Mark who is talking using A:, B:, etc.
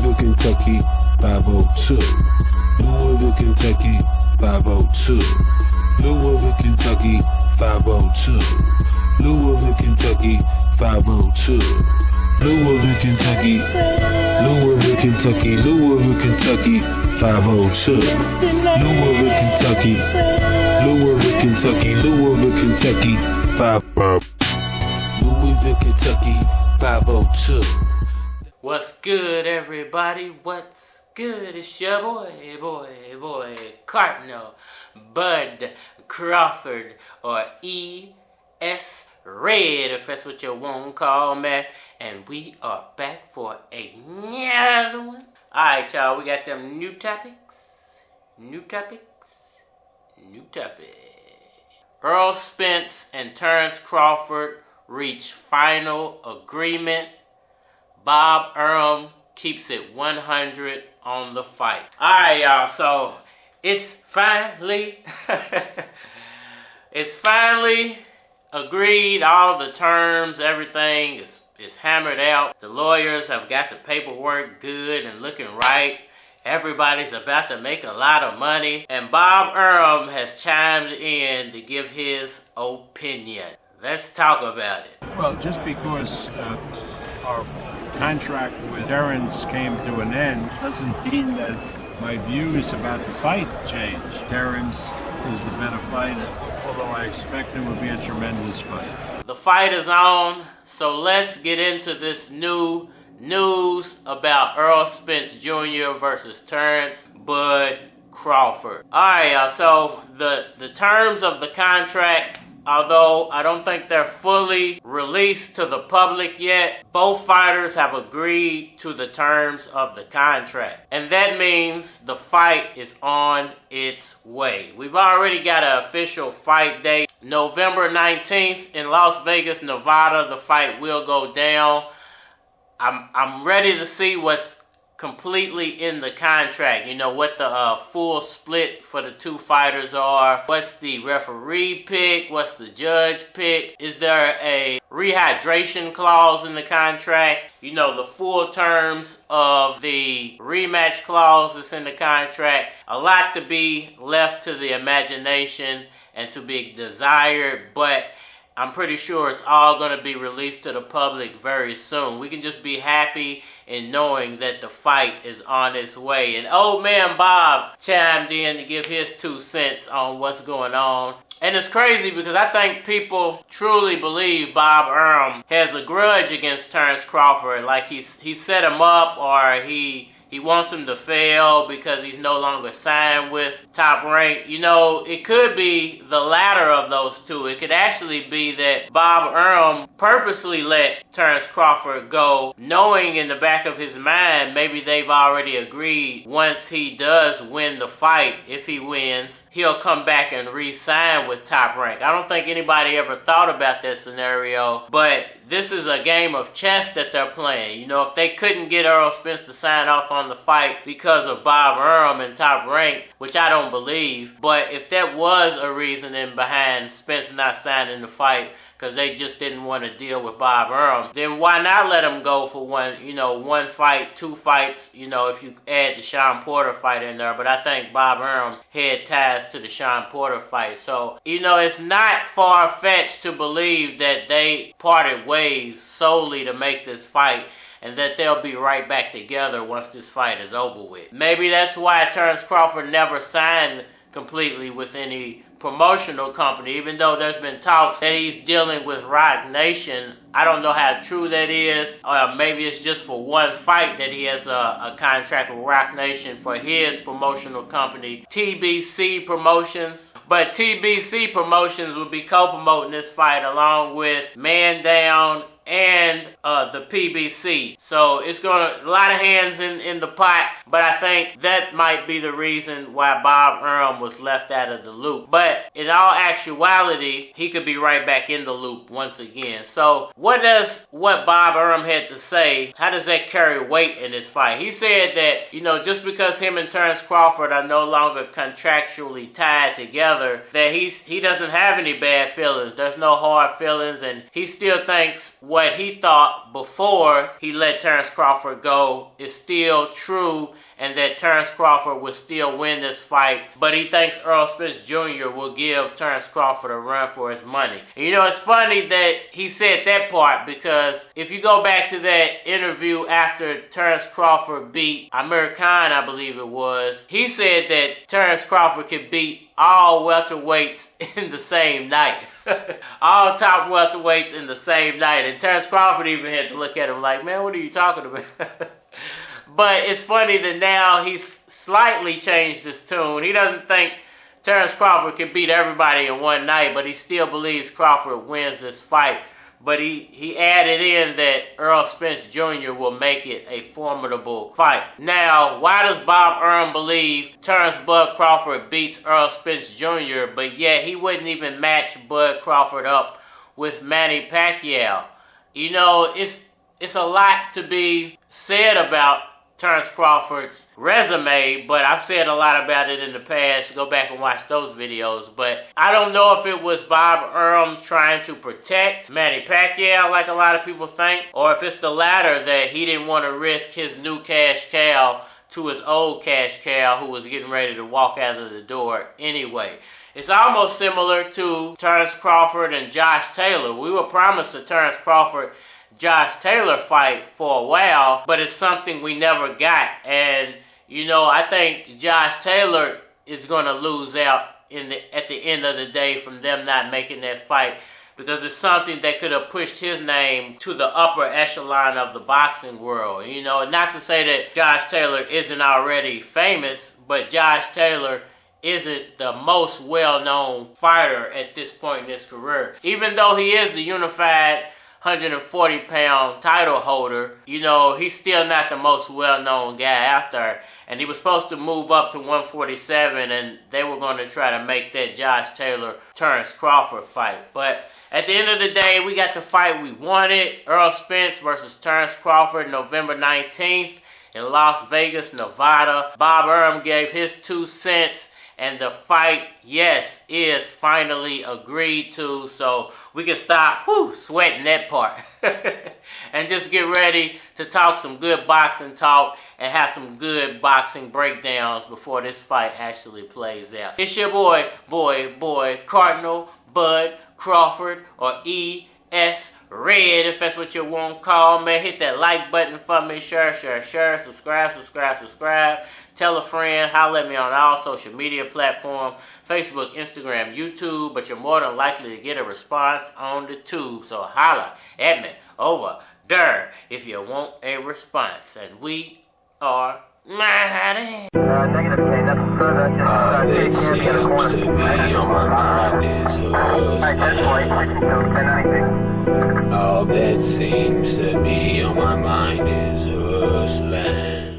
A: Louisville, Kentucky, 502. Louisville, Kentucky, 502. Louisville, Kentucky, 502. Louisville, Kentucky, 502. Louisville, Kentucky, Louisville, Kentucky, Louisville, Kentucky, 502. Louisville, Kentucky, Louisville, Kentucky, Louisville, Kentucky, 502. Louisville, Kentucky, 502.
B: What's good, everybody? What's good? It's your boy, Cardinal, Bud Crawford, or E.S. Red, if that's what you want to call me. And we are back for another one. Alright, y'all, we got them new topics. Errol Spence and Terence Crawford reach final agreement. Bob Arum keeps it 100 on the fight. Alright, y'all, so it's finally agreed. All the terms, everything is hammered out. The lawyers have got the paperwork good and looking right. Everybody's about to make a lot of money. And Bob Arum has chimed in to give his opinion. Let's talk about it.
C: Well, just because our contract with Terence came to an end doesn't mean that my views about the fight change. Terence is the better fighter, although I expect it will be a tremendous fight.
B: The fight is on, so let's get into this new news about Errol Spence Jr. versus Terence Bud Crawford. Alright, y'all, so the terms of the contract, although I don't think they're fully released to the public yet, both fighters have agreed to the terms of the contract. And that means the fight is on its way. We've already got an official fight date. November 19th in Las Vegas, Nevada, the fight will go down. I'm ready to see what's completely in the contract. You know, what the full split for the two fighters are. What's the referee pick? What's the judge pick? Is there a rehydration clause in the contract? You know, the full terms of the rematch clause that's in the contract. A lot to be left to the imagination and to be desired, but I'm pretty sure it's all going to be released to the public very soon. We can just be happy in knowing that the fight is on its way. And old man Bob chimed in to give his 2 cents on what's going on. And it's crazy because I think people truly believe Bob Arum has a grudge against Terence Crawford. Like he set him up, or he wants him to fail because he's no longer signed with Top Rank. You know, it could be the latter of those two. It could actually be that Bob Arum purposely let Terence Crawford go, knowing in the back of his mind maybe they've already agreed once he does win the fight, if he wins, he'll come back and re-sign with Top Rank. I don't think anybody ever thought about that scenario, but this is a game of chess that they're playing. You know, if they couldn't get Errol Spence to sign off on the fight because of Bob Arum and Top Rank, which I don't believe, but if that was a reasoning behind Spence not signing the fight because they just didn't want to deal with Bob Arum, then why not let him go for one fight, 2 fights, you know, if you add the Shawn Porter fight in there. But I think Bob Arum had ties to the Shawn Porter fight. So, you know, it's not far-fetched to believe that they parted ways solely to make this fight, and that they'll be right back together once this fight is over with. Maybe that's why Terence Crawford never signed completely with any promotional company, even though there's been talks that he's dealing with Rock Nation. I don't know how true that is. Maybe it's just for one fight that he has a contract with Rock Nation for his promotional company, TBC Promotions. But TBC Promotions will be co-promoting this fight along with Man Down and the PBC. So it's a lot of hands in the pot, but I think that might be the reason why Bob Arum was left out of the loop. But in all actuality, he could be right back in the loop once again. So what Bob Arum had to say, how does that carry weight in this fight? He said that, you know, just because him and Terence Crawford are no longer contractually tied together, that he doesn't have any bad feelings. There's no hard feelings, and he still thinks what he thought before he let Terence Crawford go is still true, and that Terence Crawford will still win this fight. But he thinks Errol Spence Jr. will give Terence Crawford a run for his money. And you know, it's funny that he said that part, because if you go back to that interview after Terence Crawford beat Amir Khan, I believe it was, he said that Terence Crawford could beat all welterweights in the same night. All top welterweights in the same night. And Terence Crawford even had to look at him like, man, what are you talking about? But it's funny that now he's slightly changed his tune. He doesn't think Terence Crawford can beat everybody in one night, but he still believes Crawford wins this fight. But he added in that Errol Spence Jr. will make it a formidable fight. Now, why does Bob Arum believe Terence Bud Crawford beats Errol Spence Jr., but yet he wouldn't even match Bud Crawford up with Manny Pacquiao? You know, it's a lot to be said about Terence Crawford's resume, but I've said a lot about it in the past. Go back and watch those videos. But I don't know if it was Bob Arum trying to protect Manny Pacquiao like a lot of people think, or if it's the latter, that he didn't want to risk his new cash cow to his old cash cow who was getting ready to walk out of the door anyway. It's almost similar to Terence Crawford and Josh Taylor. We were promised a Terence Crawford Josh Taylor fight for a while, but it's something we never got. And you know, I think Josh Taylor is going to lose out at the end of the day from them not making that fight, because it's something that could have pushed his name to the upper echelon of the boxing world. You know, not to say that Josh Taylor isn't already famous, but Josh Taylor isn't the most well-known fighter at this point in his career. Even though he is the unified 140-pound title holder, you know, he's still not the most well-known guy out there. And he was supposed to move up to 147, and they were going to try to make that Josh Taylor-Terence Crawford fight. But at the end of the day, we got the fight we wanted. Errol Spence versus Terence Crawford, November 19th in Las Vegas, Nevada. Bob Arum gave his 2 cents. And the fight, yes, is finally agreed to, so we can stop sweating that part. And just get ready to talk some good boxing talk and have some good boxing breakdowns before this fight actually plays out. It's your boy, Cardinal, Bud, Crawford, or E.S. Red, if that's what you want to call me. Hit that like button for me, share, subscribe. Tell a friend, holler at me on all social media platforms, Facebook, Instagram, YouTube, but you're more than likely to get a response on the tube, so holler at me over there if you want a response. And we are mighty.
D: All that seems to be on my mind is hustling. All that seems to be on my mind is hustling.